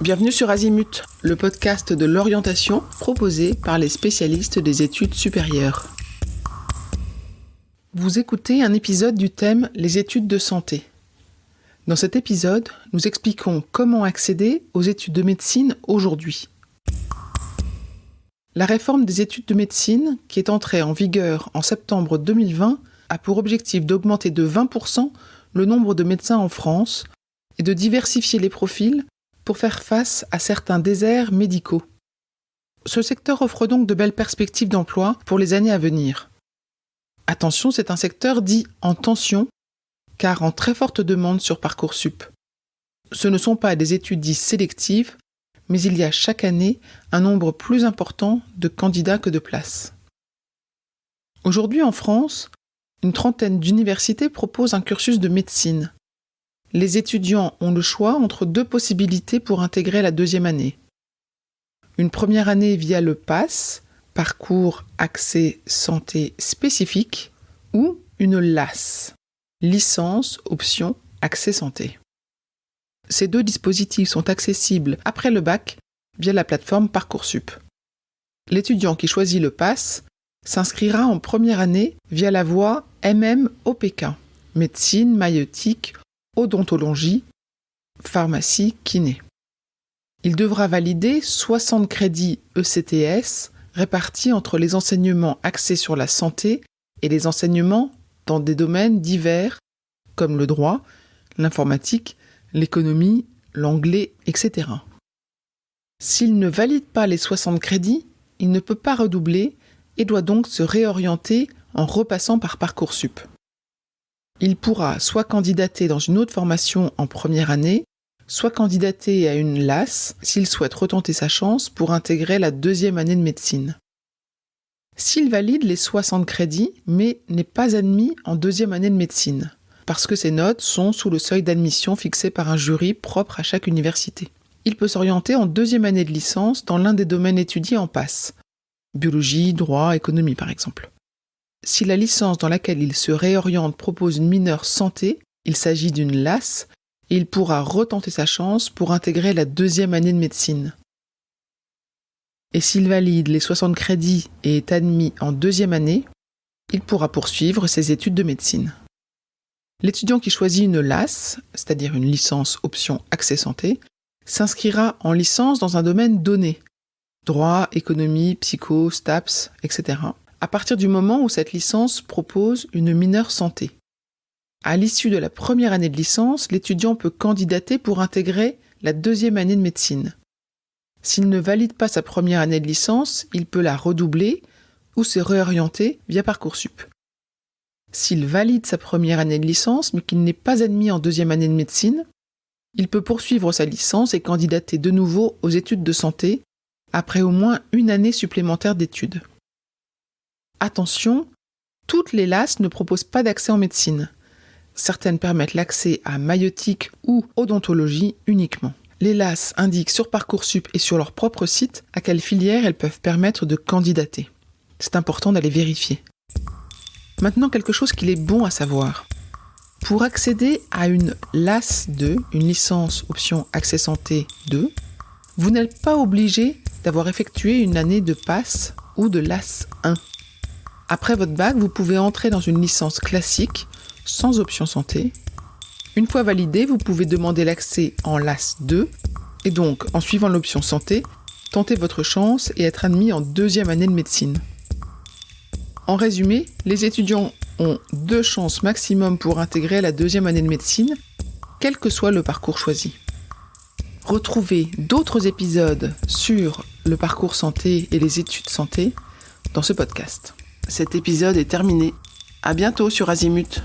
Bienvenue sur Azimut, le podcast de l'orientation proposé par les spécialistes des études supérieures. Vous écoutez un épisode du thème Les études de santé. Dans cet épisode, nous expliquons comment accéder aux études de médecine aujourd'hui. La réforme des études de médecine, qui est entrée en vigueur en septembre 2020, a pour objectif d'augmenter de 20% le nombre de médecins en France et de diversifier les profils pour faire face à certains déserts médicaux. Ce secteur offre donc de belles perspectives d'emploi pour les années à venir. Attention, c'est un secteur dit en tension, car en très forte demande sur Parcoursup. Ce ne sont pas des études dites sélectives, mais il y a chaque année un nombre plus important de candidats que de places. Aujourd'hui en France, une trentaine d'universités proposent un cursus de médecine. Les étudiants ont le choix entre deux possibilités pour intégrer la deuxième année. Une première année via le PASS, parcours accès santé spécifique, ou une LAS, licence option accès santé. Ces deux dispositifs sont accessibles après le bac via la plateforme Parcoursup. L'étudiant qui choisit le PASS s'inscrira en première année via la voie MMOPK, médecine, maïeutique, odontologie, pharmacie, kiné. Il devra valider 60 crédits ECTS répartis entre les enseignements axés sur la santé et les enseignements dans des domaines divers comme le droit, l'informatique, l'économie, l'anglais, etc. S'il ne valide pas les 60 crédits, il ne peut pas redoubler et doit donc se réorienter en repassant par Parcoursup. Il pourra soit candidater dans une autre formation en première année, soit candidater à une LAS s'il souhaite retenter sa chance pour intégrer la deuxième année de médecine. S'il valide les 60 crédits, mais n'est pas admis en deuxième année de médecine, parce que ses notes sont sous le seuil d'admission fixé par un jury propre à chaque université. Il peut s'orienter en deuxième année de licence dans l'un des domaines étudiés en PASS, biologie, droit, économie par exemple. Si la licence dans laquelle il se réoriente propose une mineure santé, il s'agit d'une LAS, et il pourra retenter sa chance pour intégrer la deuxième année de médecine. Et s'il valide les 60 crédits et est admis en deuxième année, il pourra poursuivre ses études de médecine. L'étudiant qui choisit une LAS, c'est-à-dire une licence option accès santé, s'inscrira en licence dans un domaine donné, droit, économie, psycho, STAPS, etc., à partir du moment où cette licence propose une mineure santé. À l'issue de la première année de licence, l'étudiant peut candidater pour intégrer la deuxième année de médecine. S'il ne valide pas sa première année de licence, il peut la redoubler ou se réorienter via Parcoursup. S'il valide sa première année de licence mais qu'il n'est pas admis en deuxième année de médecine, il peut poursuivre sa licence et candidater de nouveau aux études de santé après au moins une année supplémentaire d'études. Attention, toutes les LAS ne proposent pas d'accès en médecine. Certaines permettent l'accès à maïeutique ou odontologie uniquement. Les LAS indiquent sur Parcoursup et sur leur propre site à quelle filière elles peuvent permettre de candidater. C'est important d'aller vérifier. Maintenant, quelque chose qu'il est bon à savoir. Pour accéder à une LAS 2, une licence option accès santé 2, vous n'êtes pas obligé d'avoir effectué une année de PASS ou de LAS 1. Après votre bac, vous pouvez entrer dans une licence classique, sans option santé. Une fois validé, vous pouvez demander l'accès en LAS 2, et donc, en suivant l'option santé, tenter votre chance et être admis en deuxième année de médecine. En résumé, les étudiants ont 2 chances maximum pour intégrer la deuxième année de médecine, quel que soit le parcours choisi. Retrouvez d'autres épisodes sur le parcours santé et les études santé dans ce podcast. Cet épisode est terminé. À bientôt sur Azimut.